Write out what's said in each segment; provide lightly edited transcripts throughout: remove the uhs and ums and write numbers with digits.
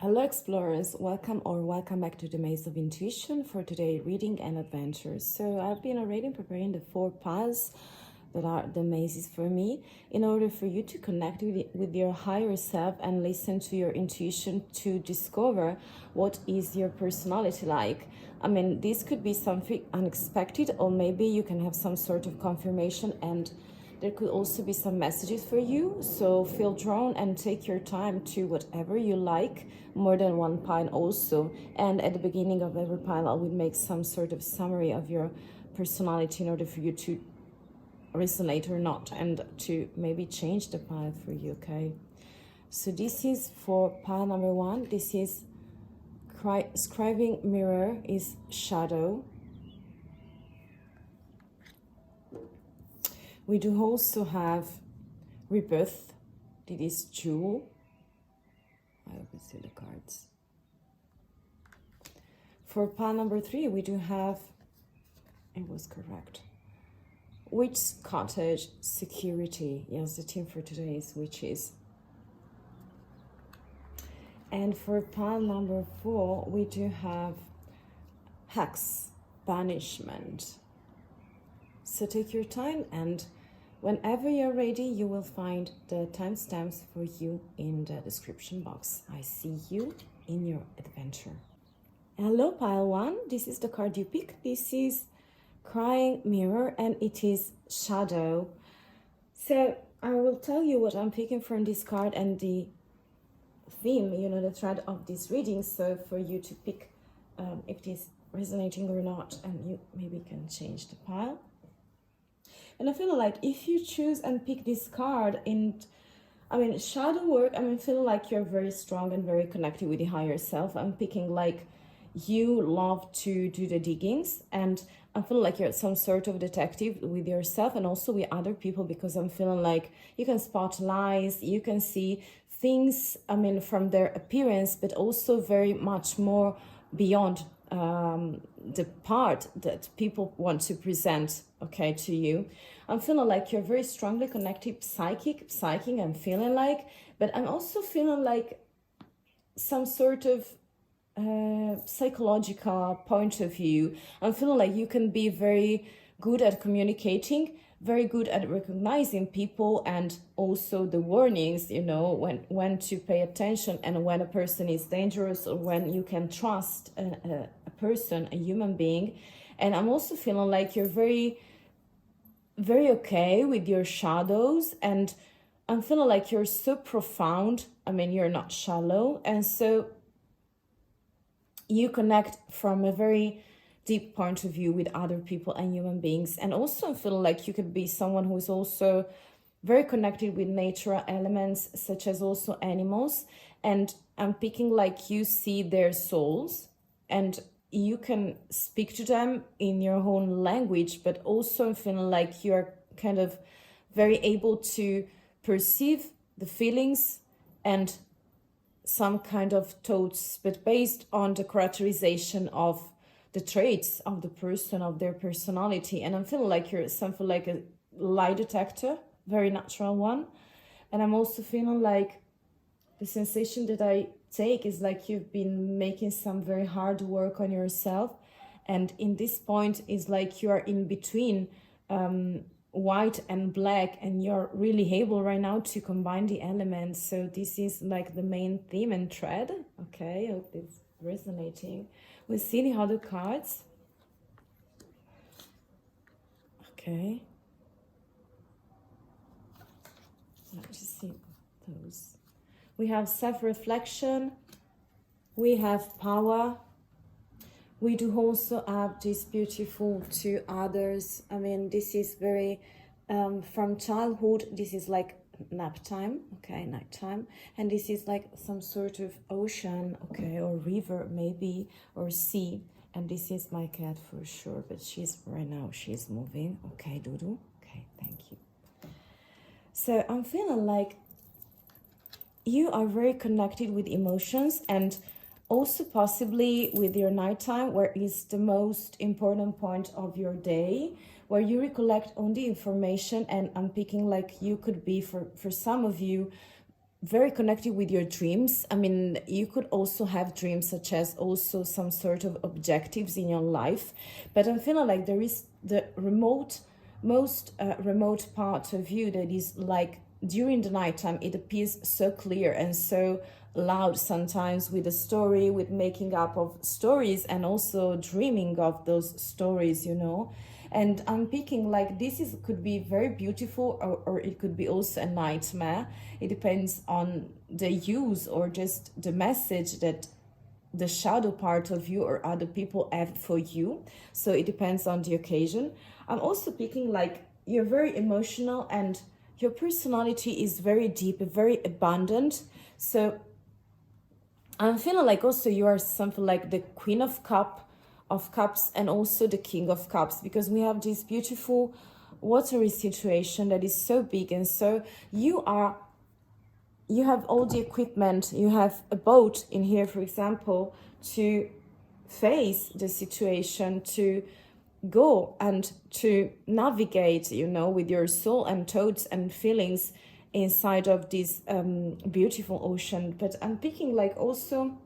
Hello explorers, welcome back to the Maze of Intuition for today reading and adventures. So I've been already preparing the 4 paths that are the mazes for me in order for you to connect with your higher self and listen to your intuition to discover what is your personality like. I mean, this could be something unexpected, or maybe you can have some sort of confirmation, and there could also be some messages for you. So feel drawn and take your time to whatever you like, more than one pile also. And at the beginning of every pile, I would make some sort of summary of your personality in order for you to resonate or not, and to maybe change the pile for you, okay? So this is for pile number 1. This is scribing mirror is shadow. We do also have rebirth. It is jewel. I will see the cards. For pile number 3, we do have, it was correct, witch's cottage, security. Yes, the theme for today is witches. And for pile number 4, we do have hex, banishment. So take your time, and whenever you're ready, you will find the timestamps for you in the description box. I see you in your adventure. Hello, pile 1. This is the card you pick. This is crying mirror, and it is shadow. So I will tell you what I'm picking from this card and the theme, the thread of this reading, so for you to pick if it is resonating or not, and you maybe can change the pile. And I feel like if you choose and pick this card shadow work, feeling like you're very strong and very connected with the higher self. I'm picking like you love to do the diggings, and I feel like you're some sort of detective with yourself and also with other people, because I'm feeling like you can spot lies, you can see things, from their appearance, but also very much more beyond the part that people want to present, okay, to you. I'm feeling like you're very strongly connected, psychic, I'm feeling like, but I'm also feeling like some sort of psychological point of view. I'm feeling like you can be very good at communicating, very good at recognizing people, and also the warnings, when to pay attention and when a person is dangerous, or when you can trust a person, a human being. And I'm also feeling like you're very, very okay with your shadows, and I'm feeling like you're so profound. You're not shallow, and so you connect from a very deep point of view with other people and human beings. And also I feel like you could be someone who is also very connected with nature elements, such as also animals. And I'm picking like you see their souls, and you can speak to them in your own language, but also I'm feeling like you're kind of very able to perceive the feelings and some kind of thoughts, but based on the characterization of the traits of the person, of their personality. And I'm feeling like you're something like a lie detector, very natural one. And I'm also feeling like the sensation that I take is like you've been making some very hard work on yourself, and in this point is like you are in between white and black, and you're really able right now to combine the elements. So this is like the main theme and thread. Okay, I hope it's resonating. We'll see the other cards. Okay, let's just see those. We have self-reflection, we have power, we do also have this beautiful to others. This is very from childhood. This is like nap time, okay, nighttime, and this is like some sort of ocean, okay, or river maybe, or sea. And this is my cat for sure, but she's moving. Okay, Dudu. Okay, thank you. So I'm feeling like you are very connected with emotions, and also possibly with your nighttime, where is the most important point of your day, where you recollect on the information. And I'm picking like you could be, for some of you, very connected with your dreams. I mean, you could also have dreams such as also some sort of objectives in your life, but I'm feeling like there is the most remote part of you that is like during the nighttime it appears so clear and so loud sometimes, with a story, with making up of stories and also dreaming of those stories, and I'm picking like this is could be very beautiful, or it could be also a nightmare. It depends on the use or just the message that the shadow part of you or other people have for you. So it depends on the occasion. I'm also picking like you're very emotional and your personality is very deep, very abundant. So I'm feeling like also you are something like the Queen of Cups and also the King of Cups, because we have this beautiful watery situation that is so big, and so you have all the equipment, you have a boat in here, for example, to face the situation, to go and to navigate, with your soul and thoughts and feelings inside of this beautiful ocean. But I'm picking like also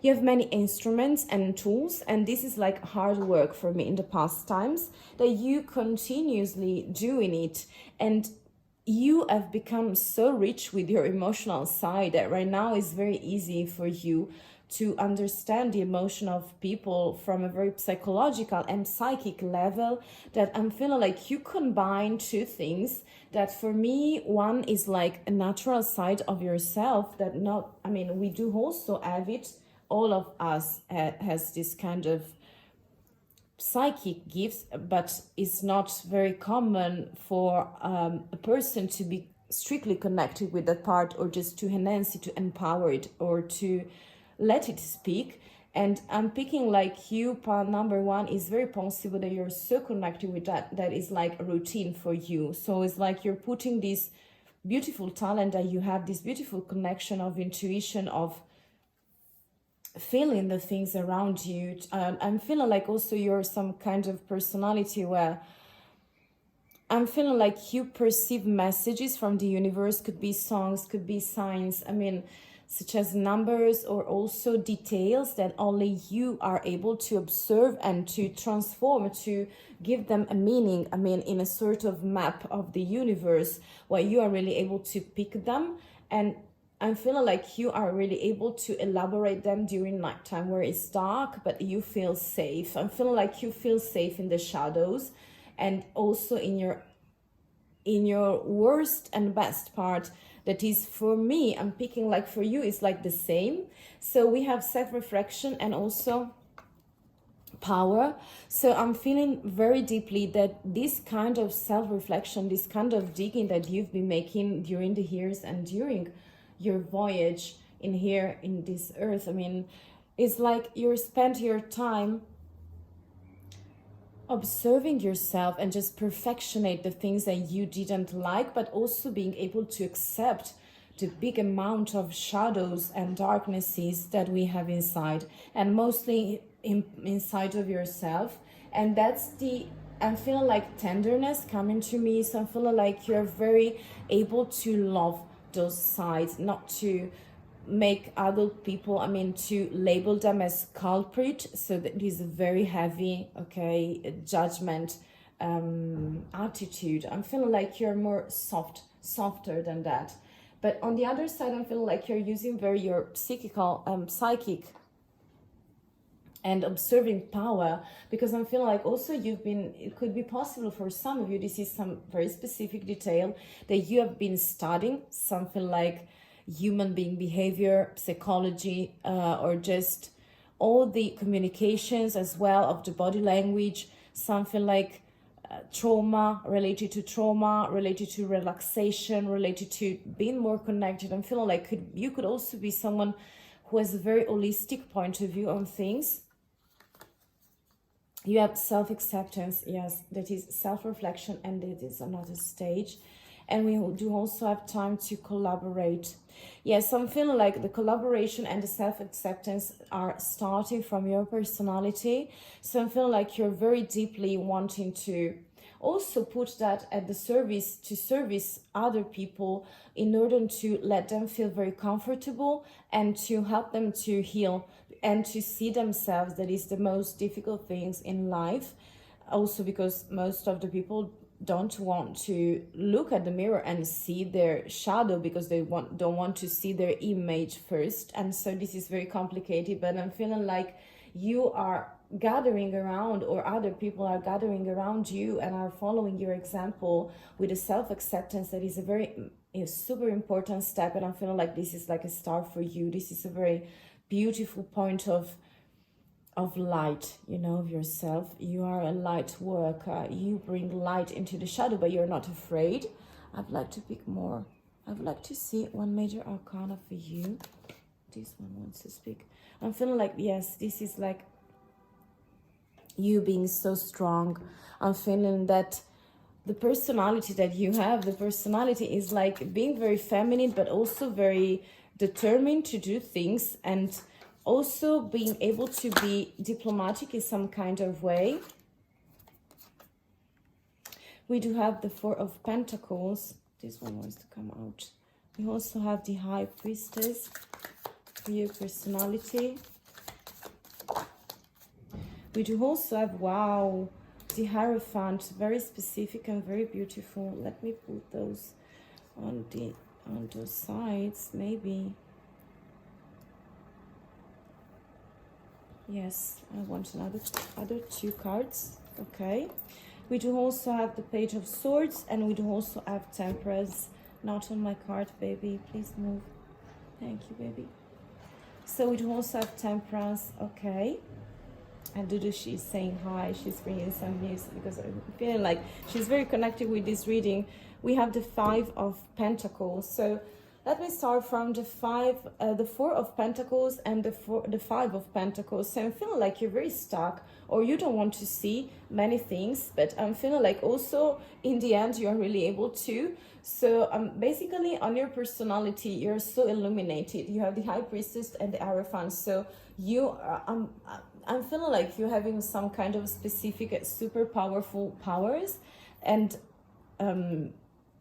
you have many instruments and tools, and this is like hard work for me in the past times that you continuously doing it, and you have become so rich with your emotional side that right now it's very easy for you to understand the emotion of people from a very psychological and psychic level, that I'm feeling like you combine two things that for me, one is like a natural side of yourself that we do also have it. All of us has this kind of psychic gifts, but it's not very common for a person to be strictly connected with that part, or just to enhance it, to empower it, or to let it speak. And I'm picking like you, part number one, is very possible that you're so connected with that is like a routine for you. So it's like you're putting this beautiful talent that you have, this beautiful connection of intuition, of feeling the things around you. I'm feeling like also you're some kind of personality where I'm feeling like you perceive messages from the universe, could be songs, could be signs, such as numbers, or also details that only you are able to observe and to transform, to give them a meaning, in a sort of map of the universe, where you are really able to pick them. And I'm feeling like you are really able to elaborate them during nighttime where it's dark, but you feel safe. I'm feeling like you feel safe in the shadows, and also in your worst and best part. That is, for me, I'm picking like for you is like the same. So we have self-reflection and also power. So I'm feeling very deeply that this kind of self-reflection, this kind of digging that you've been making during the years and during your voyage in here in this earth, it's like you spent your time observing yourself and just perfectionate the things that you didn't like, but also being able to accept the big amount of shadows and darknesses that we have inside, and mostly inside of yourself. And I'm feeling like tenderness coming to me. So I'm feeling like you're very able to love those sides, not to make other people, to label them as culprit. So that is a very heavy, judgment attitude. I'm feeling like you're more softer than that. But on the other side, I'm feeling like you're using your psychic and observing power, because I'm feeling like also it could be possible for some of you, this is some very specific detail, that you have been studying something like human being behavior, psychology, or just all the communications as well of the body language, something like trauma, related to relaxation, related to being more connected. I'm feeling like you could also be someone who has a very holistic point of view on things. You have self-acceptance, yes, that is self-reflection, and that is another stage. And we do also have time to collaborate. Yes, I'm feeling like the collaboration and the self-acceptance are starting from your personality. So I'm feeling like you're very deeply wanting to also put that at the service to service other people in order to let them feel very comfortable and to help them to heal and to see themselves. That is the most difficult things in life. Also because most of the people don't want to look at the mirror and see their shadow because they don't want to see their image first. And so this is very complicated, but I'm feeling like you are gathering around, or other people are gathering around you and are following your example with a self-acceptance. That is a super important step, and I'm feeling like this is like a star for you. This is a very beautiful point of light, you know, of yourself. You are a light worker. You bring light into the shadow, but you're not afraid. I'd like to pick more. I would like to see one major arcana for you. This one wants to speak. I'm feeling like, yes, this is like you being so strong. I'm feeling that the personality that you have, the personality is like being very feminine, but also very determined to do things, and also being able to be diplomatic in some kind of way. We do have the Four of Pentacles. This one wants to come out. We also have the High Priestess for your personality. We do also have, wow, the Hierophant, very specific and very beautiful. Let me put those on those sides, maybe. Yes, I want other two cards. Okay. We do also have the Page of Swords, and we do also have Temperance. Not on my card, baby. Please move. Thank you, baby. So we do also have Temperance. Okay. And Dudu, she's saying hi. She's bringing some news because I'm feeling like she's very connected with this reading. We have the Five of Pentacles. So let me start from the Four of Pentacles and the Five of Pentacles. So I'm feeling like you're very stuck, or you don't want to see many things, but I'm feeling like also in the end you are really able to. So basically on your personality, you're so illuminated. You have the High Priestess and the Hierophant. So you I'm feeling like you're having some kind of specific super powerful powers, and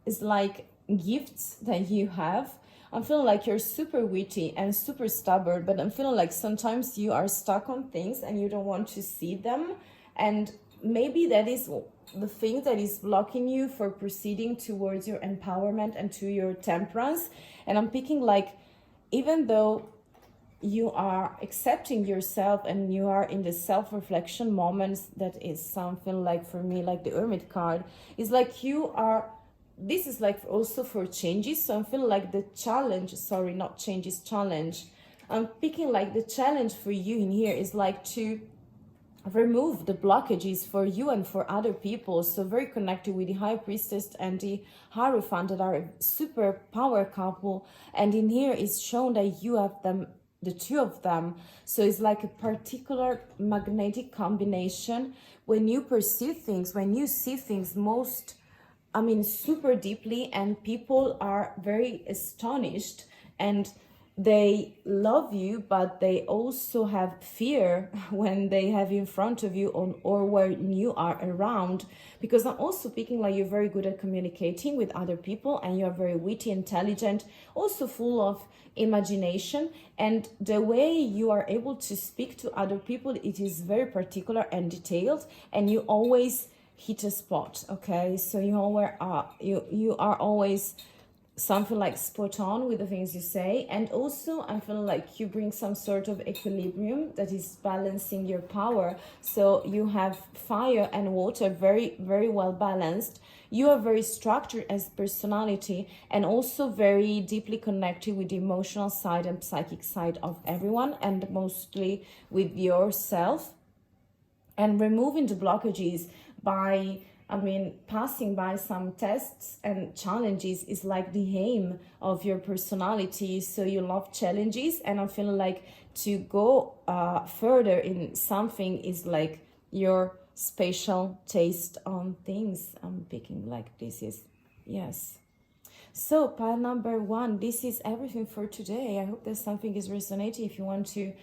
it's like gifts that you have. I'm feeling like you're super witty and super stubborn, but I'm feeling like sometimes you are stuck on things and you don't want to see them, and maybe that is the thing that is blocking you for proceeding towards your empowerment and to your temperance. And I'm picking like, even though you are accepting yourself and you are in the self-reflection moments, that is something like, for me, like the Hermit card is like you are, this is like also for changes. So I'm feeling like the challenge, sorry, not changes, challenge. I'm picking like the challenge for you in here is like to remove the blockages for you and for other people. So very connected with the High Priestess and the Hierophant, that are a super power couple. And in here is shown that you have them, the two of them. So it's like a particular magnetic combination. When you perceive things, when you see things super deeply, and people are very astonished and they love you, but they also have fear when they have in front of you or when you are around. Because I'm also picking like you're very good at communicating with other people, and you're very witty, intelligent, also full of imagination, and the way you are able to speak to other people, it is very particular and detailed, and you always hit a spot. Okay, so you are always something like spot on with the things you say. And also I feel like you bring some sort of equilibrium that is balancing your power. So you have fire and water very, very well balanced. You are very structured as personality, and also very deeply connected with the emotional side and psychic side of everyone, and mostly with yourself. And removing the blockages by passing by some tests and challenges is like the aim of your personality. So you love challenges, and I'm feeling like to go further in something is like your special taste on things. I'm picking like this is, yes. So pile number one, this is everything for today. I hope that something is resonating. If you want to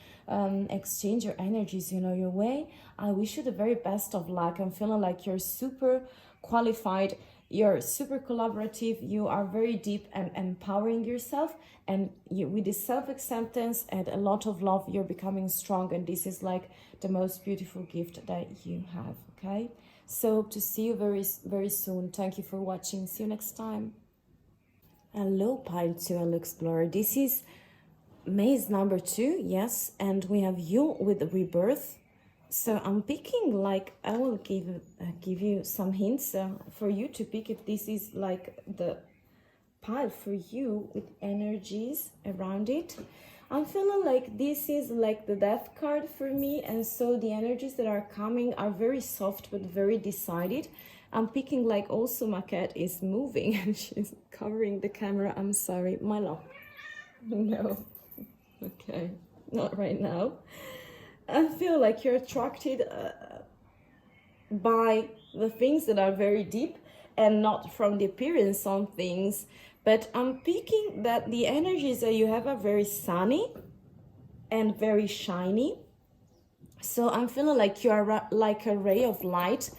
exchange your energies, your way, I wish you the very best of luck. I'm feeling like you're super qualified, you're super collaborative, you are very deep and empowering yourself, and you, with this self-acceptance and a lot of love, you're becoming strong, and this is like the most beautiful gift that you have. Okay, so to see you very, very soon. Thank you for watching. See you next time. Hello, Pile 2 Hello Explorer. This is maze number 2, yes, and we have you with the rebirth. So I'm picking, like, I will give you some hints for you to pick if this is like the pile for you with energies around it. I'm feeling like this is like the death card for me, and so the energies that are coming are very soft but very decided. I'm picking, like, also my cat is moving and she's covering the camera. I'm sorry, my love. No, okay, not right now. I feel like you're attracted by the things that are very deep and not from the appearance on things. But I'm picking that the energies that you have are very sunny and very shiny. So I'm feeling like you are like a ray of light,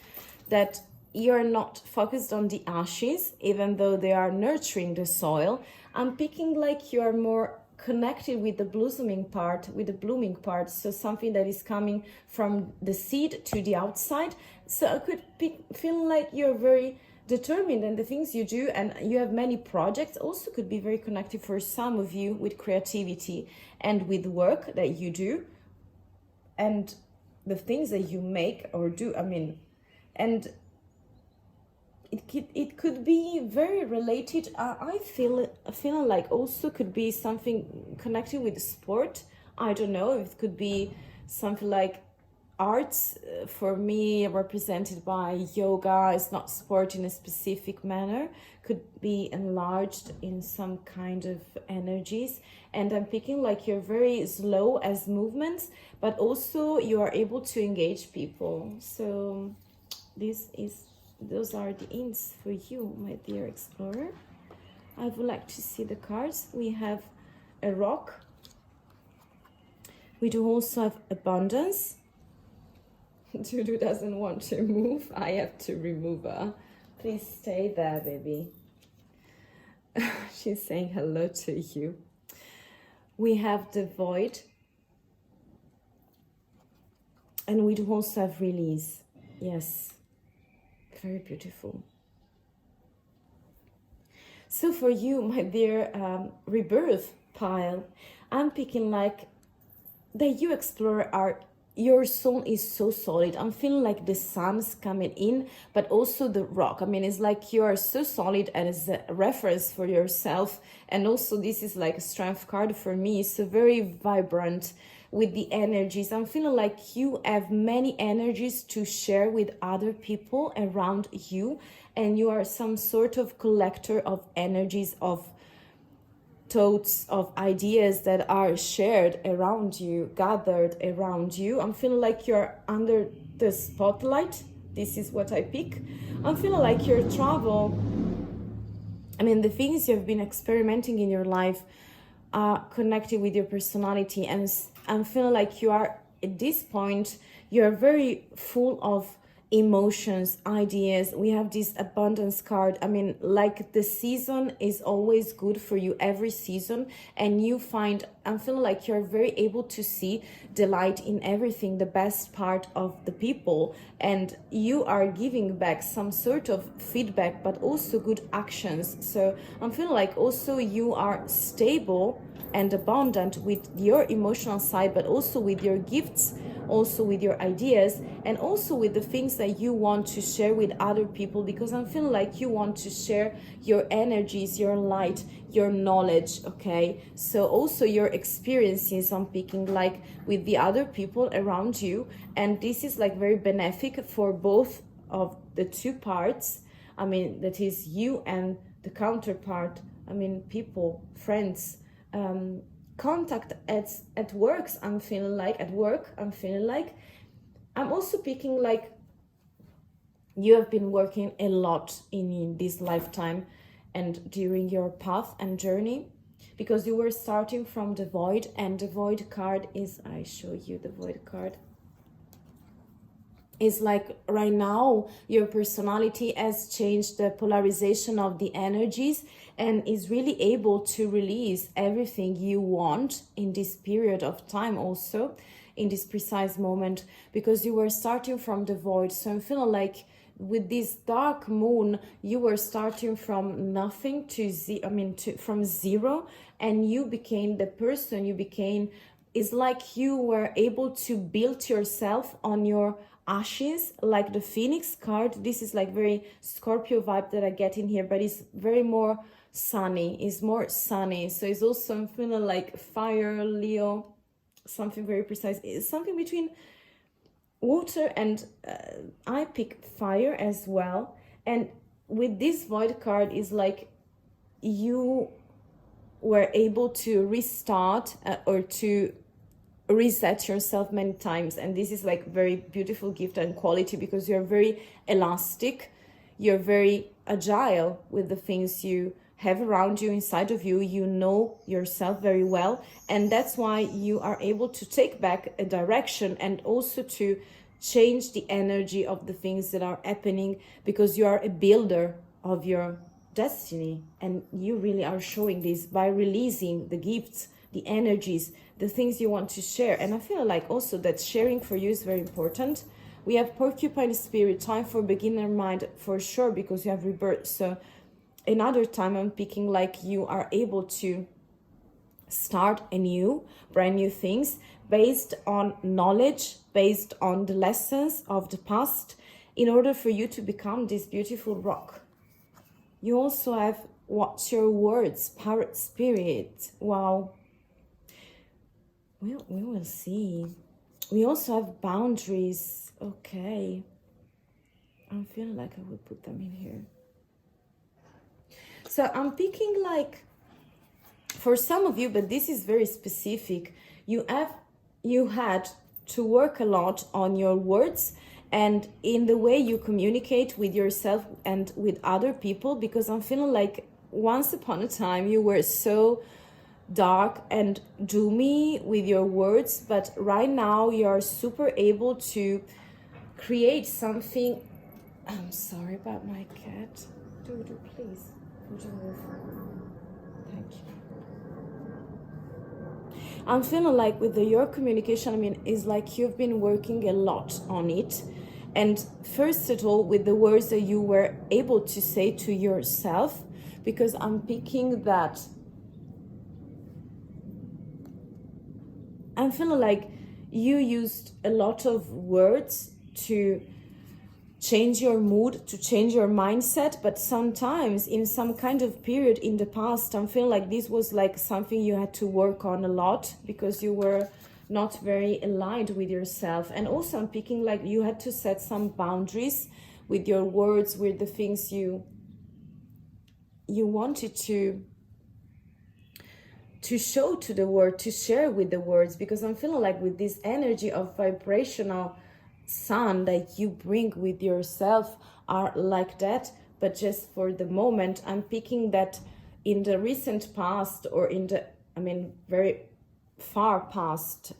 that you're not focused on the ashes, even though they are nurturing the soil. I'm picking like you are more connected with the blossoming part, with the blooming part. So something that is coming from the seed to the outside. So I could feel like you're very determined in the things you do, and you have many projects. Also could be very connected for some of you with creativity and with work that you do and the things that you make or do. I mean, and it could be very related. I feel like also could be something connected with sport. I don't know, it could be something like arts, for me represented by yoga. Is not sport in a specific manner, could be enlarged in some kind of energies. And I'm picking like you're very slow as movements, but also you are able to engage people. So those are the hints for you, my dear explorer. I would like to see the cards. We have a rock. We do also have abundance. Dudu doesn't want to move. I have to remove her. Please stay there, baby. She's saying hello to you. We have the void. And we do also have release. Yes. Very beautiful. So for you, my dear rebirth pile, I'm picking like that you explorer are, your soul is so solid. I'm feeling like the sun's coming in, but also the rock. I mean, it's like you are so solid and as a reference for yourself. And also this is like a strength card for me. So very vibrant with the energies. I'm feeling like you have many energies to share with other people around you. And you are some sort of collector of energies, of thoughts, of ideas that are shared around you, gathered around you. I'm feeling like you're under the spotlight. This is what I pick. I'm feeling like your travel, I mean, the things you've been experimenting in your life are connected with your personality. And I'm feeling like you are, at this point, you're very full of emotions, ideas. We have this abundance card. I mean, like the season is always good for you, every season, and you find, I'm feeling like you're very able to see the light in everything, the best part of the people, and you are giving back some sort of feedback, but also good actions. So I'm feeling like also you are stable and abundant with your emotional side, but also with your gifts, also with your ideas, and also with the things that you want to share with other people, because I'm feeling like you want to share your energies, your light, your knowledge. Okay, so also your experiences, I'm picking like with the other people around you, and this is like very benefic for both of the two parts. I mean, that is you and the counterpart. I mean, people, friends, contact at works. I'm feeling like at work, I'm feeling like I'm also picking like you have been working a lot in this lifetime and during your path and journey, because you were starting from the void, and the void card is, I show you the void card. It's like right now your personality has changed the polarization of the energies and is really able to release everything you want in this period of time, also in this precise moment, because you were starting from the void. So I'm feeling like with this dark moon you were starting from nothing to from zero, and you became the person you became. It's like you were able to build yourself on your ashes, like the Phoenix card. This is like very Scorpio vibe that I get in here, but it's very more sunny. It's more sunny. So it's also, I'm feeling like fire, Leo, something very precise. It's something between water and I pick fire as well. And with this void card is like you were able to restart or to reset yourself many times. And this is like very beautiful gift and quality, because you're very elastic, you're very agile with the things you have around you, inside of you. You know yourself very well, and that's why you are able to take back a direction and also to change the energy of the things that are happening, because you are a builder of your destiny. And you really are showing this by releasing the gifts, the energies, the things you want to share. And I feel like also that sharing for you is very important. We have porcupine spirit, time for beginner mind for sure, because you have rebirth. So another time I'm picking like you are able to start anew, brand new things based on knowledge, based on the lessons of the past, in order for you to become this beautiful rock. You also have watch your words, parrot spirit. Wow. We will see. We also have boundaries. Okay. I'm feeling like I will put them in here. So I'm picking like, for some of you, but this is very specific, you had to work a lot on your words and in the way you communicate with yourself and with other people, because I'm feeling like once upon a time you were so dark and doomy with your words, but right now you're super able to create something. I'm sorry about my cat. Doodoo, please. Would you move? Thank you. I'm feeling like with your communication, it's like you've been working a lot on it. And first of all, with the words that you were able to say to yourself, because I'm picking that I'm feeling like you used a lot of words to change your mood, to change your mindset, but sometimes in some kind of period in the past, I'm feeling like this was like something you had to work on a lot, because you were not very aligned with yourself. And also I'm picking like you had to set some boundaries with your words, with the things you wanted to show to the world, to share with the words, because I'm feeling like with this energy of vibrational sun that you bring with yourself are like that. But just for the moment, I'm picking that in the recent past, or in the very far past,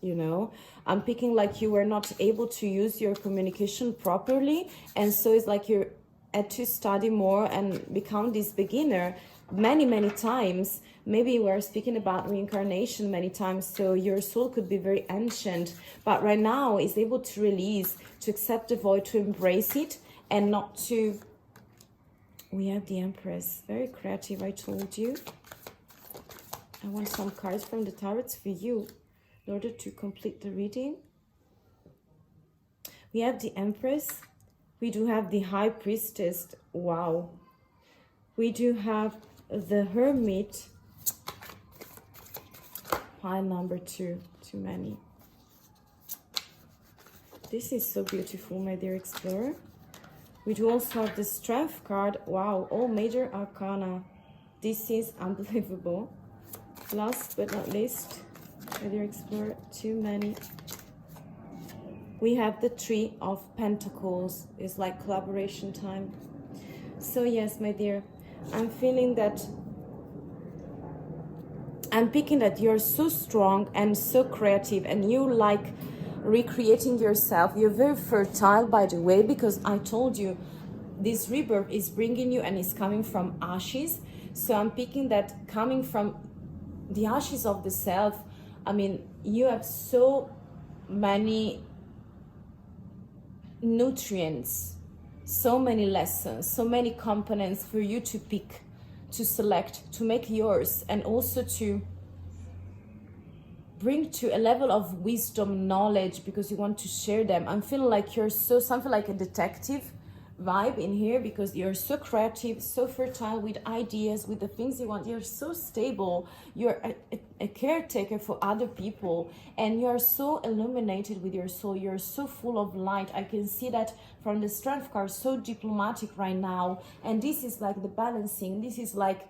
I'm picking like you were not able to use your communication properly, and so it's like you had to study more and become this beginner many times. Maybe we're speaking about reincarnation many times, so your soul could be very ancient, but right now is able to release, to accept the void, to embrace it, and not to. We have the Empress, very creative. I told you I want some cards from the tarots for you in order to complete the reading. We have the Empress, we do have the High Priestess. Wow. We do have the Hermit, pile number 2, too many. This is so beautiful, my dear explorer. We do also have the Strength card. Wow, all major arcana. This is unbelievable. Last but not least, my dear explorer, too many. We have the Three of Pentacles. It's like collaboration time. So yes, my dear, I'm feeling that I'm picking that you're so strong and so creative, and you like recreating yourself. You're very fertile, by the way, because I told you this rebirth is bringing you and is coming from ashes. So I'm picking that coming from the ashes of the self. I mean, you have so many nutrients, so many lessons, so many components for you to pick, to select, to make yours, and also to bring to a level of wisdom, knowledge, because you want to share them. I'm feeling like you're so something like a detective vibe in here, because you're so creative, so fertile with ideas, with the things you want. You're so stable, you're a caretaker for other people, and you're so illuminated with your soul. You're so full of light. I can see that from the strength card, so diplomatic right now. And this is like the balancing, this is like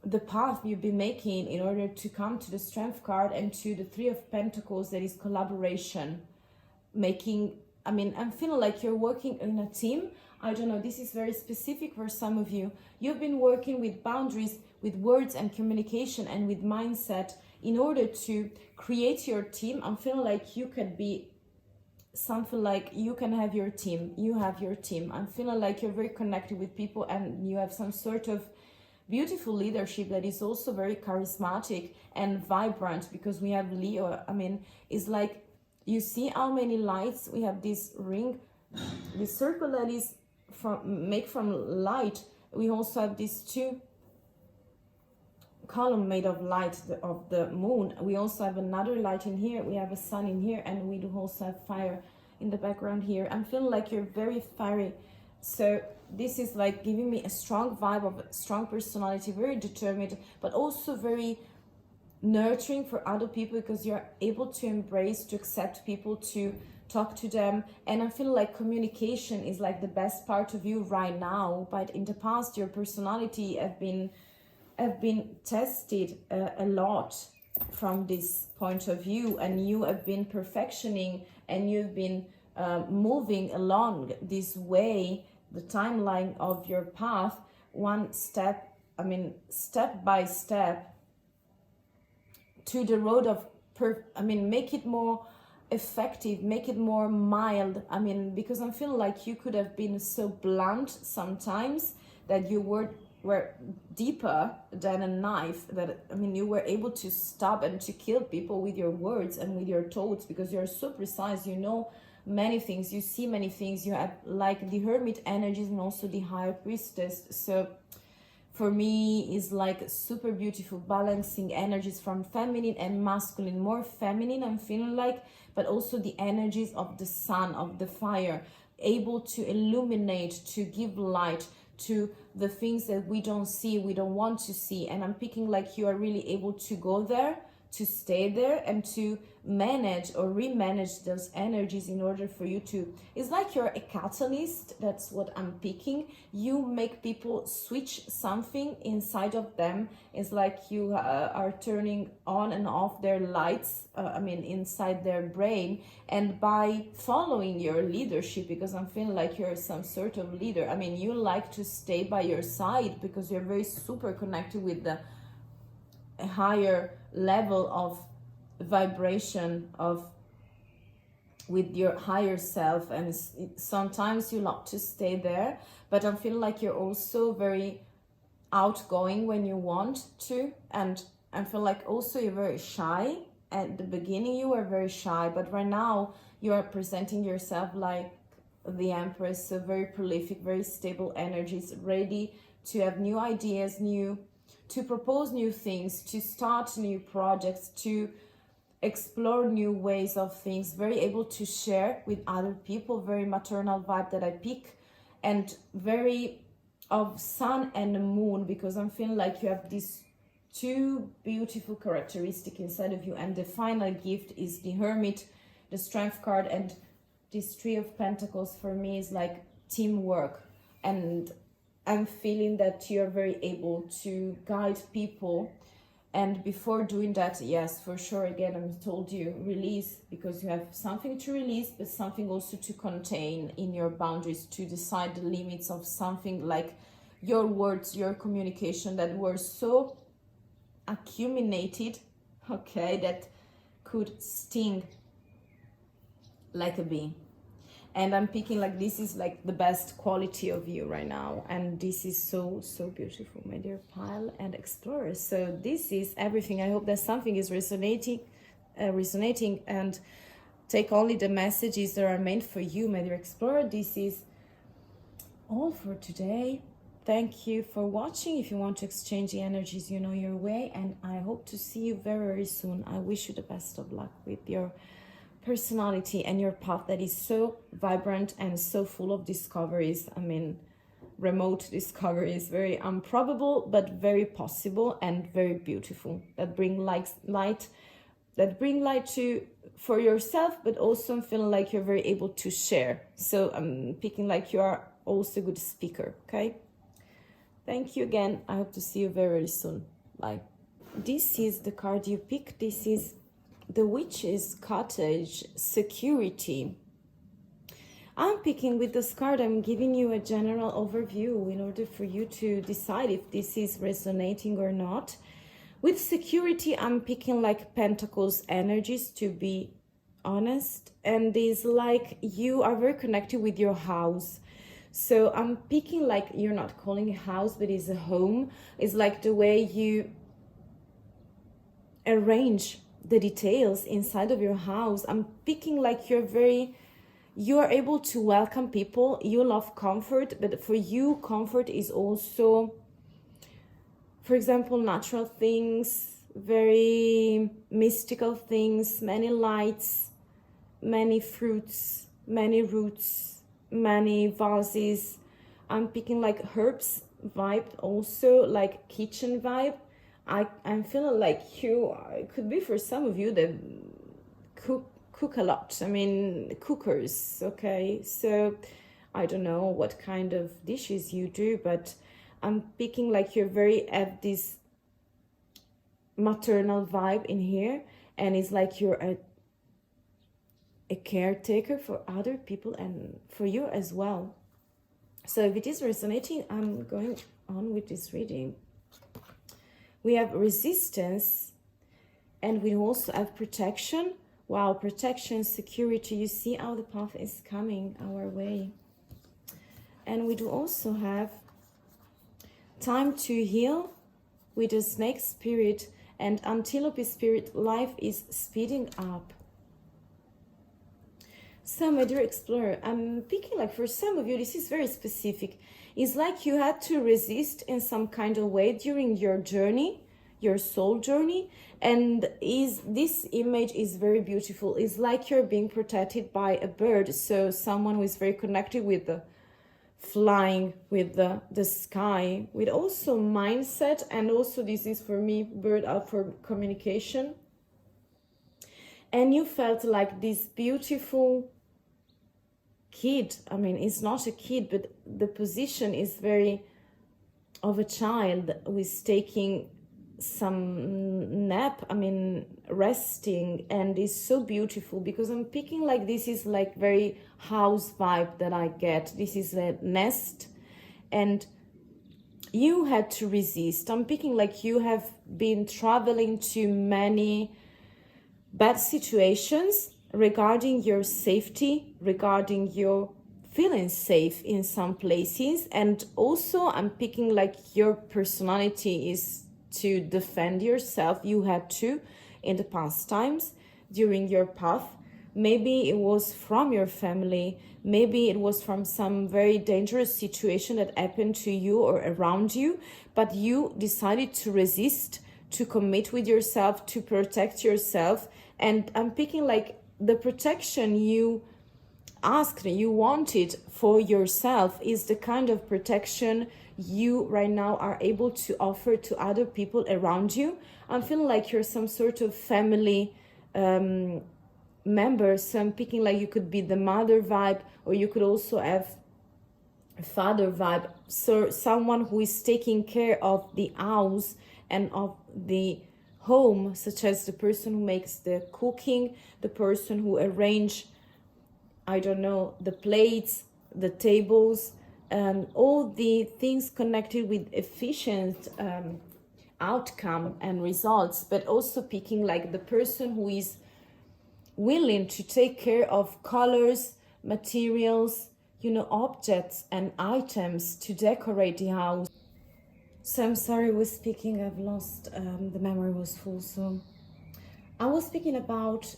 the path you've been making in order to come to the strength card and to the Three of Pentacles, that is collaboration, making, I mean, I'm feeling like you're working in a team. I don't know, this is very specific for some of you. You've been working with boundaries, with words and communication, and with mindset in order to create your team. I'm feeling like you could be something like you can have your team. You have your team. I'm feeling like you're very connected with people, and you have some sort of beautiful leadership that is also very charismatic and vibrant, because we have Leo. I mean, it's like, you see how many lights we have. This ring, this circle that is from light. We also have these two column made of light of the moon. We also have another light in here. We have a sun in here, and we do also have fire in the background here. I'm feeling like you're very fiery. So this is like giving me a strong vibe of a strong personality, very determined, but also very nurturing for other people, because you're able to embrace, to accept people, to talk to them. And I feel like communication is like the best part of you right now. But in the past, your personality have been tested a lot from this point of view, and you have been perfectioning, and you've been moving along this way, the timeline of your path, one step, I mean, step by step, to the road of make it more effective, make it more mild. I mean, because I'm feeling like you could have been so blunt sometimes that you were deeper than a knife, that I mean, you were able to stab and to kill people with your words and with your thoughts, because you're so precise. You know many things, you see many things. You have like the hermit energies and also the high priestess. So for me is like super beautiful balancing energies from feminine and masculine, more feminine I'm feeling like, but also the energies of the sun, of the fire, able to illuminate, to give light to the things that we don't see, we don't want to see. And I'm picking like you are really able to go there, to stay there, and to manage or remanage those energies in order for you to, it's like you're a catalyst. That's what I'm picking. You make people switch something inside of them. It's like you are turning on and off their lights, inside their brain. And by following your leadership, because I'm feeling like you're some sort of leader, I mean, you like to stay by your side, because you're very super connected with the higher level of vibration with your higher self. And sometimes you love to stay there, but I feel like you're also very outgoing when you want to. And I feel like also you're very shy. At the beginning you were very shy, but right now you are presenting yourself like the Empress, so very prolific, very stable energies, ready to have new ideas, to propose new things, to start new projects, to explore new ways of things, very able to share with other people, very maternal vibe that I pick, and very of sun and moon, because I'm feeling like you have these two beautiful characteristics inside of you. And the final gift is the Hermit, the Strength card, and this Three of Pentacles for me is like teamwork. And I'm feeling that you're very able to guide people. And before doing that, yes, for sure, again, I told you, release, because you have something to release, but something also to contain in your boundaries, to decide the limits of something like your words, your communication that were so accumulated, okay, that could sting like a bee. And I'm picking like this is like the best quality of you right now, and this is so beautiful, my dear pile and explorer. So this is everything. I hope that something is resonating and take only the messages that are meant for you, my dear explorer. This is all for today. Thank you for watching. If you want to exchange the energies, you know your way, and I hope to see you very soon. I wish you the best of luck with your personality and your path that is so vibrant and so full of discoveries. I mean, remote discoveries, very improbable but very possible and very beautiful, that bring light to for yourself, but also I'm feeling like you're very able to share. So I'm picking like you are also a good speaker. Okay, thank you again. I hope to see you very soon. Bye. This is the card you pick. This is the Witch's Cottage, Security. I'm picking with this card, I'm giving you a general overview in order for you to decide if this is resonating or not. With security, I'm picking like Pentacles energies, to be honest, and it's like you are very connected with your house. So I'm picking like, you're not calling a house, but it's a home. It's like the way you arrange the details inside of your house. I'm picking like you are able to welcome people. You love comfort, but for you comfort is also, for example, natural things, very mystical things, many lights, many fruits, many roots, many vases. I'm picking like herbs vibe, also like kitchen vibe. I'm feeling like it could be for some of you that cook a lot. I mean, cookers, okay? So I don't know what kind of dishes you do, but I'm picking like you're very at this maternal vibe in here, and it's like you're a caretaker for other people and for you as well. So if it is resonating, I'm going on with this reading. We have resistance, and we also have protection. Wow, protection, security. You see how the path is coming our way. And we do also have time to heal with the snake spirit and antelope spirit. Life is speeding up. So my dear explorer, I'm picking like for some of you, this is very specific. It's like you had to resist in some kind of way during your journey, your soul journey. And this image is very beautiful. It's like you're being protected by a bird. So someone who is very connected with the flying, with the sky, with also mindset. And also this is for me, bird out for communication. And you felt like this beautiful kid. I mean, it's not a kid, but the position is very of a child who is taking some nap, I mean resting, and it's so beautiful because I'm picking like this is like very house vibe that I get. This is a nest, and you had to resist. I'm picking like you have been traveling to many bad situations regarding your safety, regarding your feeling safe in some places. And also I'm picking like your personality is to defend yourself. You had to in the past times during your path. Maybe it was from your family, maybe it was from some very dangerous situation that happened to you or around you, but you decided to resist, to commit with yourself, to protect yourself. And I'm picking like the protection you asked, you wanted for yourself is the kind of protection you right now are able to offer to other people around you. I'm feeling like you're some sort of family member. So I'm picking like you could be the mother vibe, or you could also have a father vibe. So someone who is taking care of the house and of the home, such as the person who makes the cooking, the person who arrange, I don't know, the plates, the tables, all the things connected with efficient outcome and results. But also picking like the person who is willing to take care of colors, materials, objects and items to decorate the house. So I'm sorry, we're speaking, I've lost, the memory was full. So I was speaking about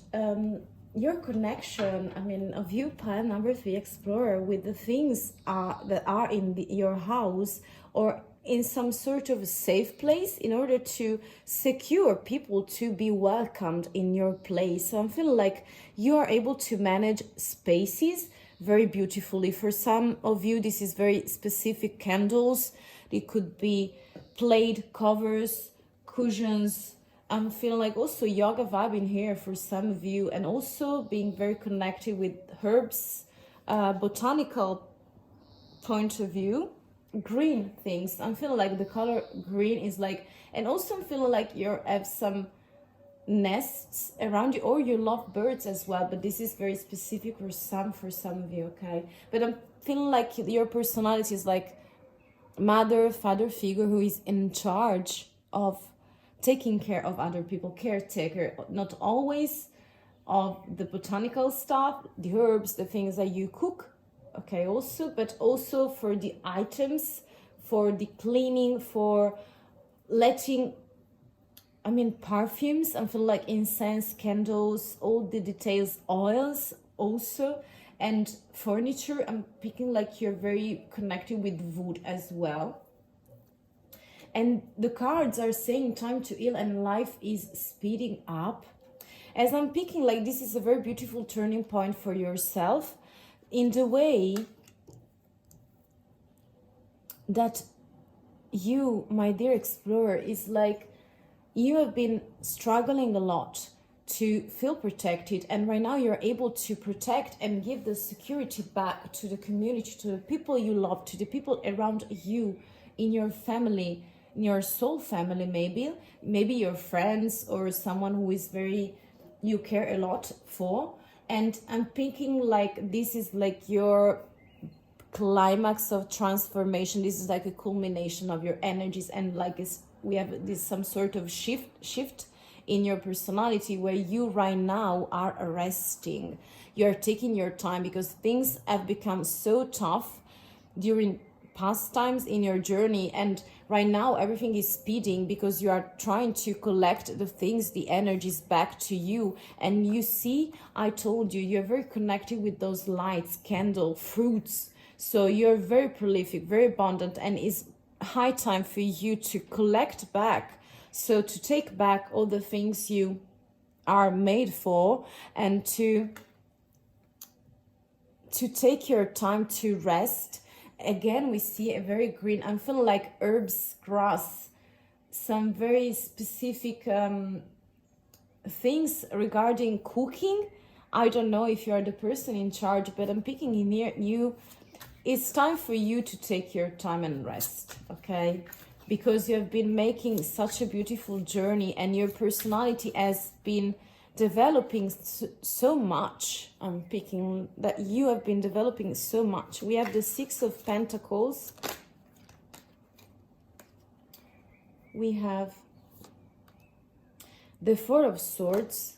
your connection, of you, Pan number 3 explorer, with the things that are in your house or in some sort of a safe place in order to secure people to be welcomed in your place. So I'm feeling like you are able to manage spaces very beautifully. For some of you, this is very specific candles. It could be plaid covers, cushions. I'm feeling like also yoga vibe in here for some of you, and also being very connected with herbs, botanical point of view, green things. I'm feeling like the color green is like, and also I'm feeling like you have some nests around you, or you love birds as well, but this is very specific for some of you, okay? But I'm feeling like your personality is like mother, father figure who is in charge of taking care of other people, caretaker, not always of the botanical stuff, the herbs, the things that you cook, okay, also, but also for the items, for the cleaning, for letting, perfumes, I feel like incense, candles, all the details, oils also, and furniture. I'm picking like you're very connected with wood as well. And the cards are saying time to heal and life is speeding up. As I'm picking, like this is a very beautiful turning point for yourself in the way that you, my dear explorer, is like you have been struggling a lot to feel protected, and right now you're able to protect and give the security back to the community, to the people you love, to the people around you, in your family, in your soul family, maybe your friends or someone who is very, you care a lot for. And I'm thinking like this is like your climax of transformation. This is like a culmination of your energies, and like we have this some sort of shift in your personality where you right now are resting. You're taking your time because things have become so tough during past times in your journey, and right now everything is speeding because you are trying to collect the things, the energies back to you. And you see, I told you, you're very connected with those lights, candle, fruits. So you're very prolific, very abundant, and it's high time for you to collect back. So to take back all the things you are made for, and to take your time to rest. Again, we see a very green, I'm feeling like herbs, grass, some very specific things regarding cooking. I don't know if you are the person in charge, but I'm picking in here you. It's time for you to take your time and rest, okay? Because you have been making such a beautiful journey, and your personality has been developing so much. I'm picking that you have been developing so much. We have the 6 of Pentacles. We have the 4 of Swords.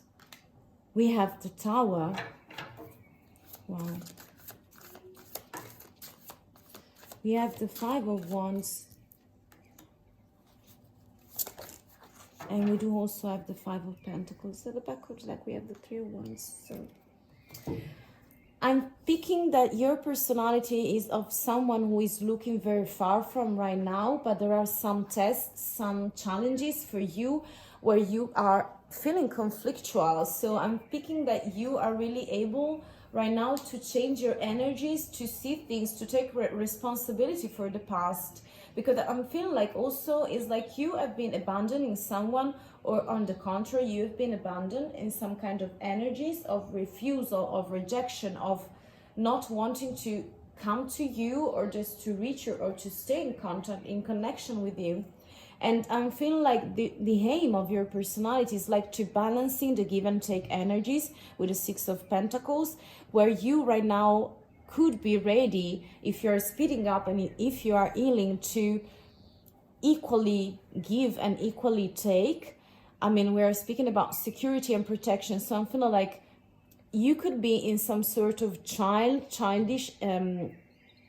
We have the Tower. Wow. We have the 5 of Wands. And we do also have the 5 of Pentacles. At the back of the deck, we have the 3 of Wands. So I'm picking that your personality is of someone who is looking very far from right now, but there are some tests, some challenges for you where you are feeling conflictual. So I'm picking that you are really able right now to change your energies, to see things, to take responsibility for the past. Because I'm feeling like also is like you have been abandoning someone, or on the contrary, you've been abandoned in some kind of energies of refusal, of rejection, of not wanting to come to you, or just to reach you, or to stay in contact, in connection with you. And I'm feeling like the aim of your personality is like to balancing the give and take energies with the 6 of Pentacles, where you right now could be ready, if you're speeding up and if you are healing, to equally give and equally take. I mean, we're speaking about security and protection. So I'm feeling like you could be in some sort of childish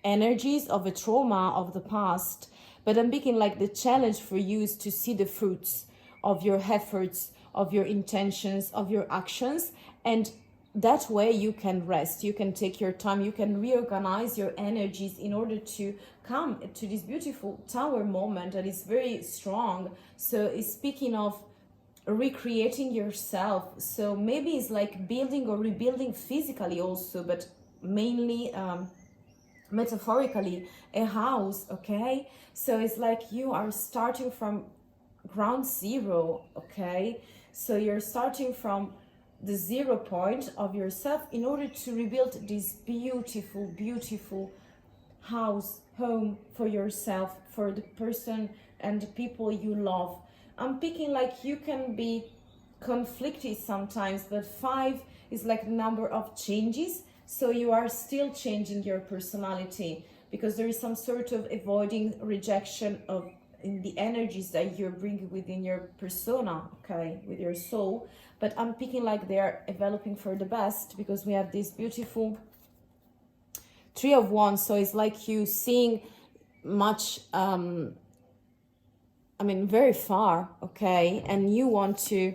energies of a trauma of the past. But I'm thinking like the challenge for you is to see the fruits of your efforts, of your intentions, of your actions, and that way you can rest, you can take your time, you can reorganize your energies in order to come to this beautiful tower moment that is very strong. So it's speaking of recreating yourself. So maybe it's like building or rebuilding physically also, but mainly metaphorically a house. Okay, so it's like you are starting from ground zero. Okay, so you're starting from the 0 point of yourself in order to rebuild this beautiful house, home for yourself, for the person and the people you love. I'm picking like you can be conflicted sometimes, but 5 is like the number of changes. So you are still changing your personality because there is some sort of avoiding rejection of in the energies that you're bringing within your persona, okay, with your soul. But I'm picking like they're developing for the best because we have this beautiful 3 of Wands. So it's like you seeing much very far, okay, and you want to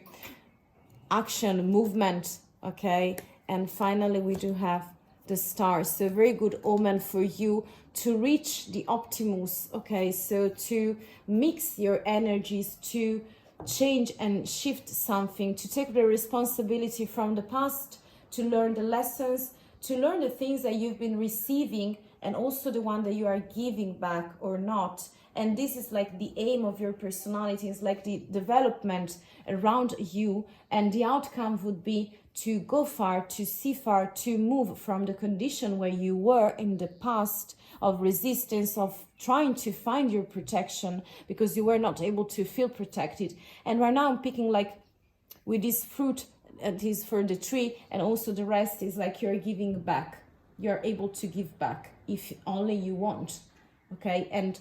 action, movement, okay. And finally we do have the stars, so very good omen for you to reach the optimus, okay. So to mix your energies, to change and shift something, to take the responsibility from the past, to learn the lessons, to learn the things that you've been receiving, and also the one that you are giving back or not. And this is like the aim of your personality, is like the development around you, and the outcome would be to go far, to see far, to move from the condition where you were in the past of resistance, of trying to find your protection because you were not able to feel protected. And right now I'm picking like with this fruit, this for the tree, and also the rest is like you're giving back. You're able to give back if only you want, okay. And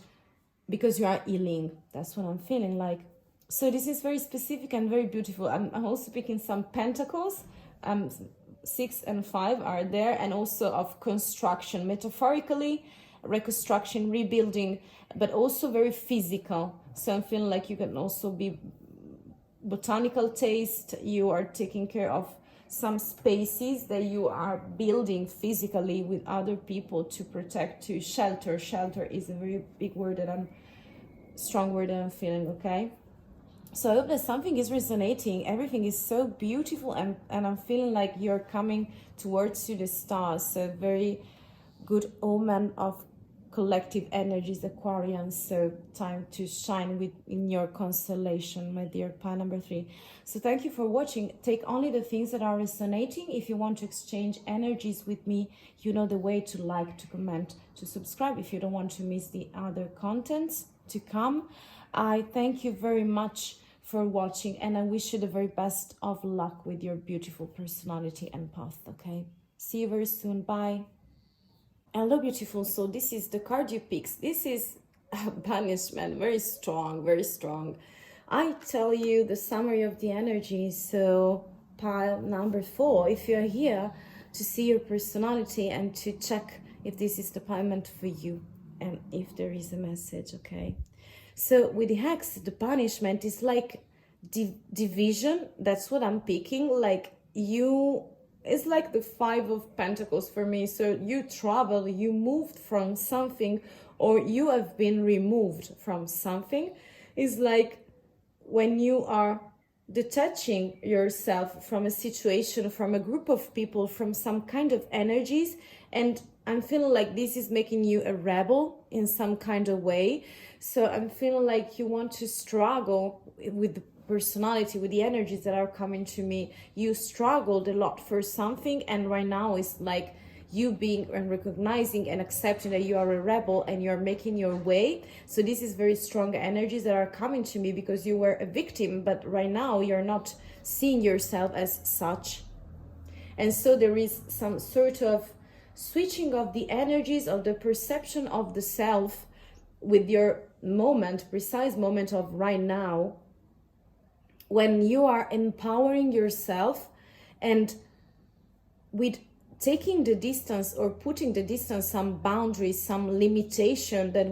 because you are healing, that's what I'm feeling like. So this is very specific and very beautiful. I'm also picking some pentacles. 6 and 5 are there, and also of construction, metaphorically, reconstruction, rebuilding, but also very physical. So I'm feeling like you can also be botanical taste. You are taking care of some spaces that you are building physically with other people to protect, to shelter. Shelter is a very big word that strong word that I'm feeling, okay. So I hope that something is resonating. Everything is so beautiful, and I'm feeling like you're coming towards you, the stars. So very good omen of collective energies, Aquarians. So time to shine in your constellation, my dear pile number 3. So thank you for watching. Take only the things that are resonating. If you want to exchange energies with me, you know the way to like, to comment, to subscribe if you don't want to miss the other contents to come. I thank you very much for watching, and I wish you the very best of luck with your beautiful personality and path, okay? See you very soon. Bye. Hello, beautiful soul. This is the card you picked. This is banishment. Very strong, very strong. I tell you the summary of the energy. So pile number 4, if you're here to see your personality and to check if this is the pile meant for you and if there is a message, okay? So with the hex, the punishment is like division. That's what I'm picking. Like it's like the 5 of Pentacles for me. So you travel, you moved from something, or you have been removed from something. It's like when you are detaching yourself from a situation, from a group of people, from some kind of energies. And I'm feeling like this is making you a rebel in some kind of way. So I'm feeling like you want to struggle with the personality, with the energies that are coming to me. You struggled a lot for something, and right now it's like you being and recognizing and accepting that you are a rebel and you're making your way. So this is very strong energies that are coming to me because you were a victim, but right now you're not seeing yourself as such. And so there is some sort of switching of the energies of the perception of the self with your moment, precise moment of right now, when you are empowering yourself and with taking the distance or putting the distance, some boundaries, some limitation that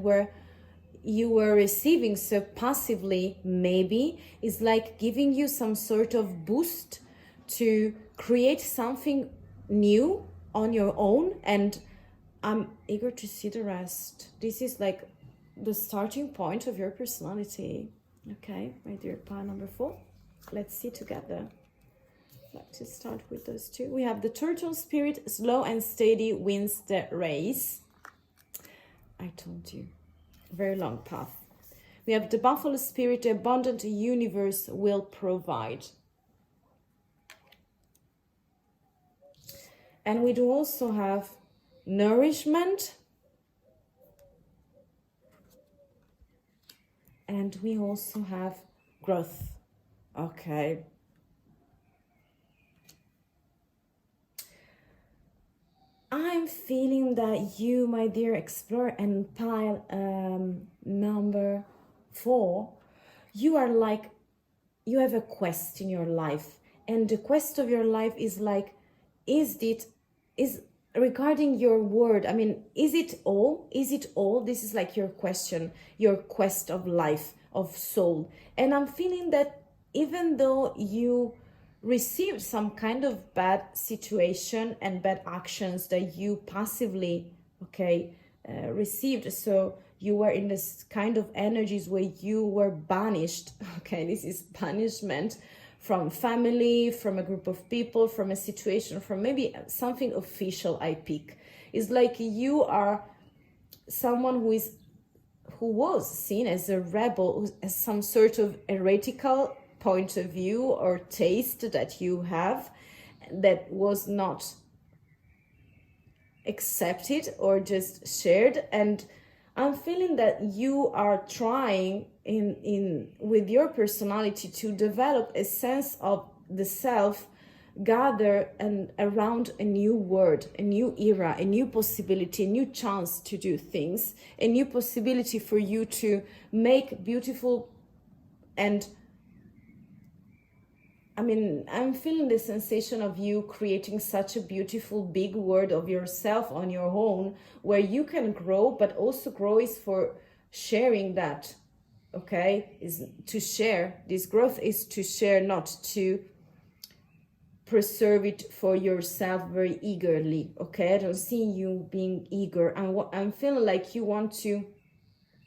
you were receiving so passively, maybe is like giving you some sort of boost to create something new on your own. And I'm eager to see the rest. This is like the starting point of your personality. Okay, my dear pile number 4. Let's see together. Let's start with those two. We have the turtle spirit, slow and steady wins the race. I told you, very long path. We have the buffalo spirit, the abundant universe will provide. And we do also have nourishment. And we also have growth. Okay. I'm feeling that you, my dear explorer, and pile number 4, you are like, you have a quest in your life. And the quest of your life is like, is regarding your word. I mean, is it all? Is it all? This is like your question, your quest of life, of soul. And I'm feeling that even though you received some kind of bad situation and bad actions that you passively, received, so you were in this kind of energies where you were banished. Okay, this is punishment from family, from a group of people, from a situation, from maybe something official I pick. It's like you are someone who was seen as a rebel, as some sort of heretical point of view or taste that you have that was not accepted or just shared. And I'm feeling that you are trying in with your personality to develop a sense of the self, gather and around a new word, a new era, a new possibility, a new chance to do things, a new possibility for you to make beautiful. And I mean, I'm feeling the sensation of you creating such a beautiful big word of yourself on your own, where you can grow, but also grow is for sharing that, okay? Is to share. This growth is to share, not to preserve it for yourself very eagerly, okay? I don't see you being eager. I'm feeling like you want to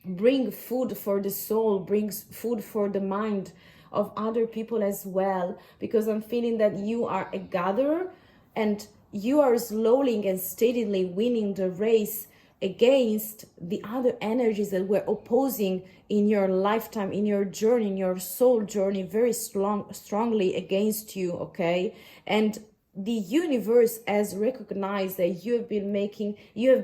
bring food for the soul, brings food for the mind of other people as well, because I'm feeling that you are a gatherer and you are slowly and steadily winning the race against the other energies that were opposing in your lifetime, in your journey, in your soul journey, very strongly against you, okay? And the universe has recognized that you have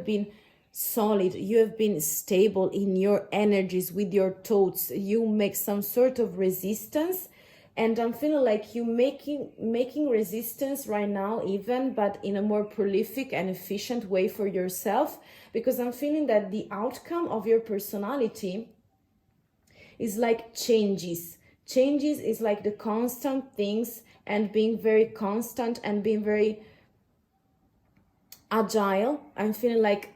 been solid, you have been stable in your energies with your thoughts. You make some sort of resistance, and I'm feeling like you making resistance right now even, but in a more prolific and efficient way for yourself, because I'm feeling that the outcome of your personality is like changes is like the constant things, and being very constant and being very agile. I'm feeling like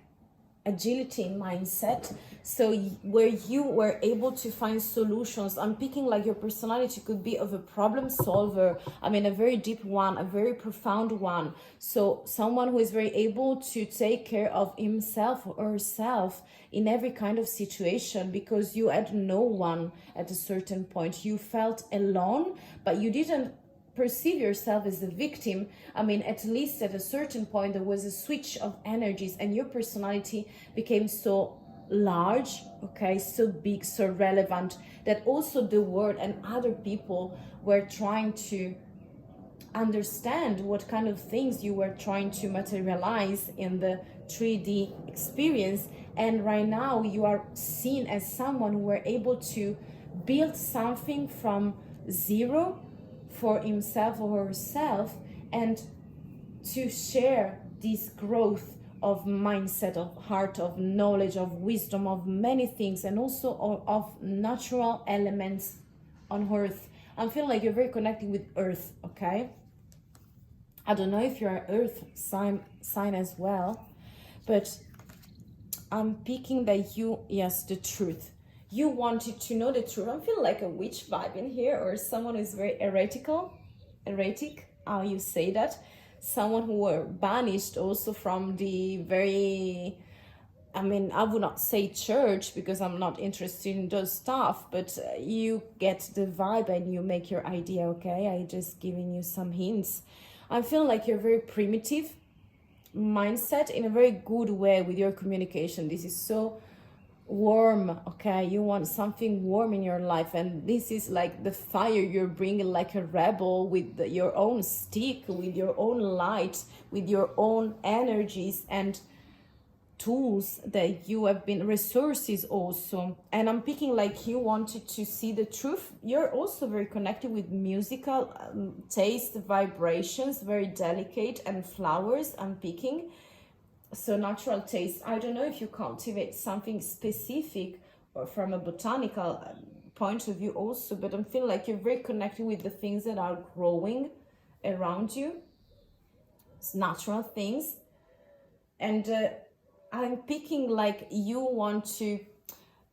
agility mindset, so where you were able to find solutions. I'm picking like your personality could be of a problem solver, I mean a very deep one, a very profound one, so someone who is very able to take care of himself or herself in every kind of situation, because you had no one at a certain point. You felt alone, but you didn't perceive yourself as a victim. I mean, at least at a certain point there was a switch of energies and your personality became so large, okay, so big, so relevant, that also the world and other people were trying to understand what kind of things you were trying to materialize in the 3D experience. And right now you are seen as someone who were able to build something from zero for himself or herself, and to share this growth of mindset, of heart, of knowledge, of wisdom, of many things, and also of natural elements on earth. I'm feeling like you're very connected with earth, okay? I don't know if you're an earth sign as well, but I'm picking that you, yes, the truth. You wanted to know the truth. I feel like a witch vibe in here, or someone who's very erratic, how you say that. Someone who were banished also from the very, I mean, I would not say church because I'm not interested in those stuff, but you get the vibe and you make your idea, okay? I just giving you some hints. I feel like you're very primitive mindset in a very good way with your communication. This is so warm, okay? You want something warm in your life, and this is like the fire you're bringing, like a rebel with your own stick, with your own light, with your own energies and tools that you have been, resources also. And I'm picking like you wanted to see the truth. You're also very connected with musical taste, vibrations, very delicate, and flowers I'm picking. So natural taste. I don't know if you cultivate something specific or from a botanical point of view also, but I'm feeling like you're very connected with the things that are growing around you. It's natural things. And I'm picking like you want to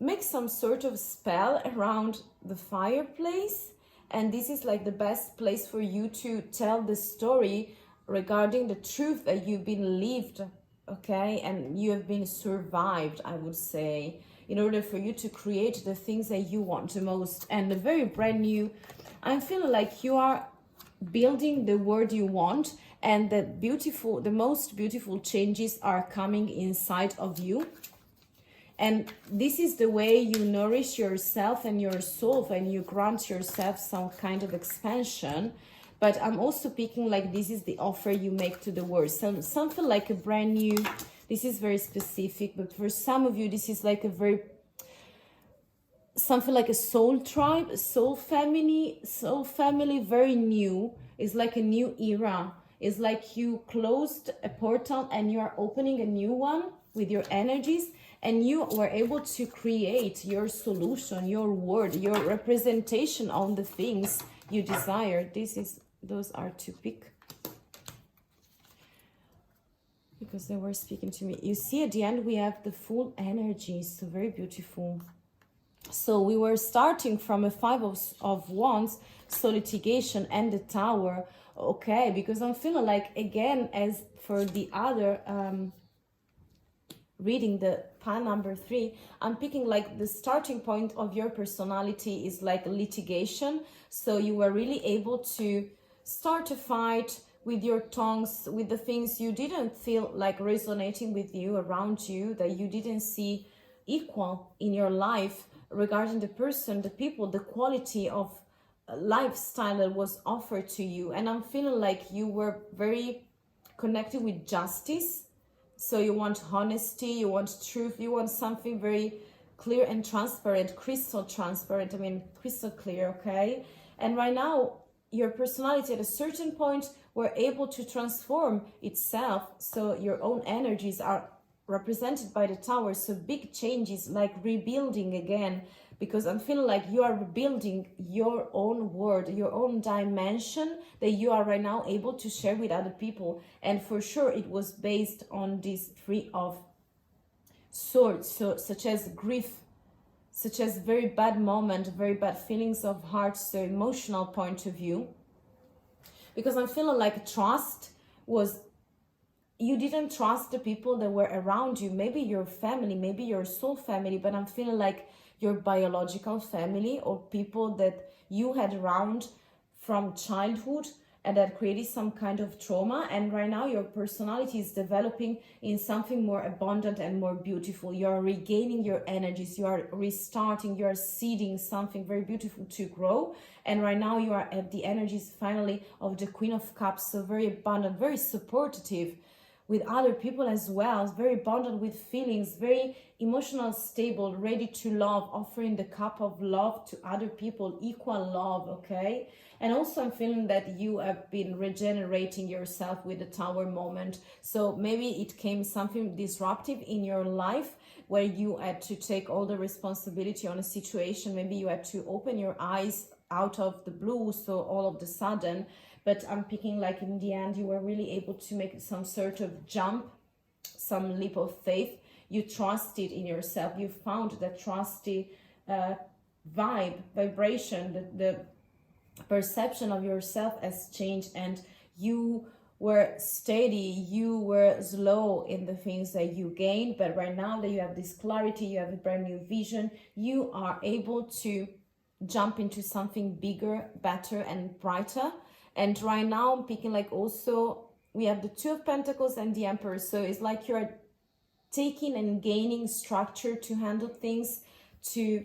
make some sort of spell around the fireplace, and this is like the best place for you to tell the story regarding the truth that you've been lived, okay, and you have been survived, I would say, in order for you to create the things that you want the most. And a very brand new, I'm feeling like you are building the world you want, and the most beautiful changes are coming inside of you. And this is the way you nourish yourself and your soul, and you grant yourself some kind of expansion. But I'm also picking like this is the offer you make to the world. Something like a brand new, this is very specific, but for some of you, this is like a very, something like a soul tribe, a soul family, very new. It's like a new era. It's like you closed a portal and you are opening a new one with your energies, and you were able to create your solution, your word, your representation on the things you desire. Those are to pick because they were speaking to me. You see, at the end we have the full energy, so very beautiful. So we were starting from a Five of Wands, so litigation and the Tower. Okay, because I'm feeling like, again, as for the other reading, the pile number 3, I'm picking like the starting point of your personality is like litigation. So you were really able to start a fight with your tongues, with the things you didn't feel like resonating with you around you, that you didn't see equal in your life regarding the person, the people, the quality of lifestyle that was offered to you. And I'm feeling like you were very connected with justice. So you want honesty, you want truth, you want something very clear and transparent, crystal transparent, I mean crystal clear, okay? And right now your personality at a certain point were able to transform itself, so your own energies are represented by the Tower. So big changes, like rebuilding again, because I'm feeling like you are rebuilding your own world, your own dimension that you are right now able to share with other people. And for sure it was based on this 3 of Swords, so such as grief, such as very bad moment, very bad feelings of heart, so emotional point of view. Because I'm feeling like trust was, you didn't trust the people that were around you, maybe your family, maybe your soul family, but I'm feeling like your biological family or people that you had around from childhood and that created some kind of trauma. And right now your personality is developing in something more abundant and more beautiful. You are regaining your energies, you are restarting, you are seeding something very beautiful to grow. And right now you are at the energies finally of the Queen of Cups, so very abundant, very supportive with other people as well, very abundant with feelings, very emotional, stable, ready to love, offering the cup of love to other people, equal love, okay? And also I'm feeling that you have been regenerating yourself with the Tower moment. So maybe it came something disruptive in your life where you had to take all the responsibility on a situation. Maybe you had to open your eyes out of the blue, so all of the sudden. but I'm picking like in the end you were really able to make some sort of jump, some leap of faith. You trusted in yourself. You found that trusty vibration, the perception of yourself has changed, and you were steady, you were slow in the things that you gained, but right now that you have this clarity, you have a brand new vision, you are able to jump into something bigger, better and brighter. And right now I'm picking like also we have the Two of Pentacles and the Emperor, so it's like you're taking and gaining structure to handle things, to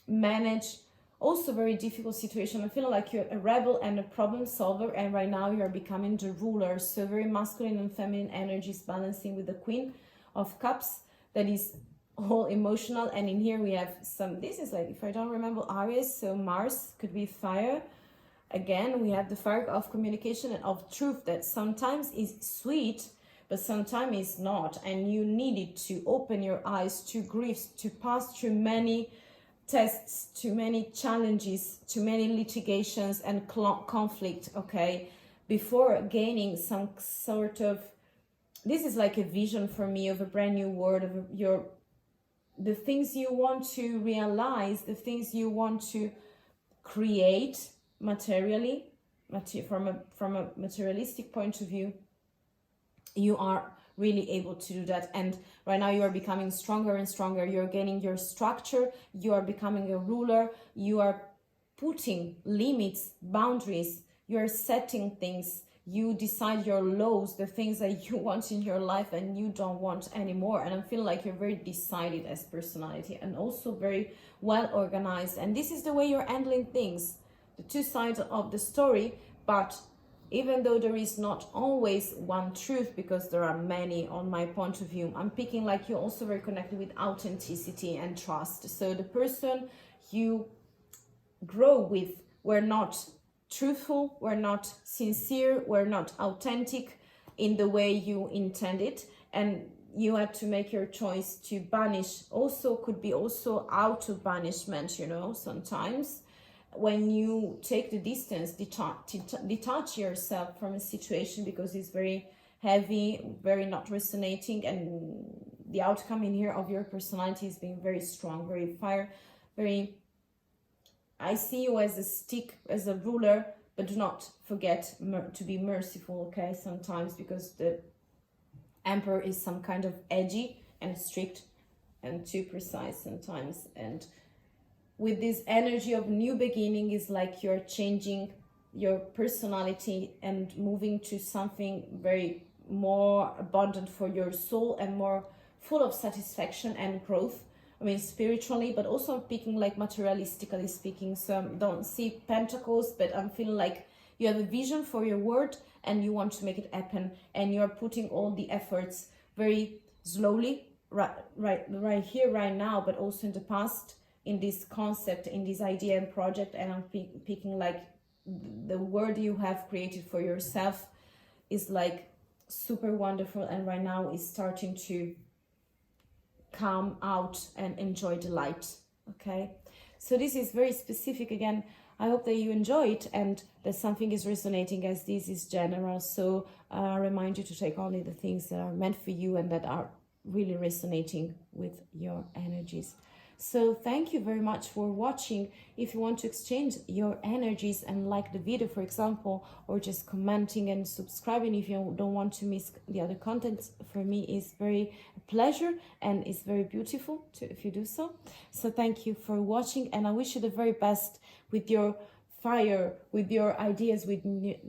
manage also very difficult situation. I feel like you're a rebel and a problem solver, and right now you're becoming the ruler. So very masculine and feminine energies balancing with the Queen of Cups, that is all emotional. And in here we have some, this is like, if I don't remember, Aries, so Mars could be fire. Again, we have the fire of communication and of truth, that sometimes is sweet, but sometimes it's not, and you needed to open your eyes to griefs, to pass through many tests, too many challenges, too many litigations and conflict, okay, before gaining some sort of, this is like a vision for me of a brand new world, of the things you want to realize, the things you want to create materially, from a materialistic point of view. You are really able to do that, and right now you are becoming stronger and stronger. You're gaining your structure, you are becoming a ruler, you are putting limits, boundaries, you are setting things, you decide your laws, the things that you want in your life and you don't want anymore. And I feel like you're very decided as personality, and also very well organized, and this is the way you're handling things, the two sides of the story. But even though there is not always one truth, because there are many on my point of view, I'm picking like you're also very connected with authenticity and trust. So the person you grow with were not truthful, were not sincere, were not authentic in the way you intended, and you had to make your choice to banish. Also could be also out of banishment, you know, sometimes when you take the distance, detach yourself from a situation, because it's very heavy, very not resonating, and the outcome in here of your personality is being very strong, very fire, very, I see you as a stick, as a ruler, but do not forget to be merciful, okay, sometimes, because the Emperor is some kind of edgy and strict and too precise sometimes. And with this energy of new beginning, is like you're changing your personality and moving to something very more abundant for your soul and more full of satisfaction and growth. I mean, spiritually, but also I'm speaking like materialistically speaking. So I don't see pentacles, but I'm feeling like you have a vision for your word and you want to make it happen, and you're putting all the efforts very slowly, right here, right now, but also in the past, in this concept, in this idea and project. And I'm picking like the word you have created for yourself is like super wonderful, and right now is starting to come out and enjoy the light. Okay, so this is very specific. Again, I hope that you enjoy it and that something is resonating, as this is general. So I remind you to take only the things that are meant for you and that are really resonating with your energies. So thank you very much for watching. If you want to exchange your energies and like the video, for example, or just commenting and subscribing if you don't want to miss the other content, for me is very a pleasure, and it's very beautiful if you do so. So thank you for watching, and I wish you the very best with your fire, with your ideas, with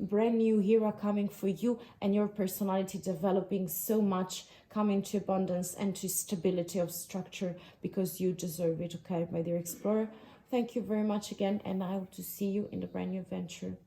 brand new hero coming for you, and your personality developing so much, coming to abundance and to stability of structure, because you deserve it. Okay, my dear explorer, thank you very much again, and I hope to see you in the brand new venture.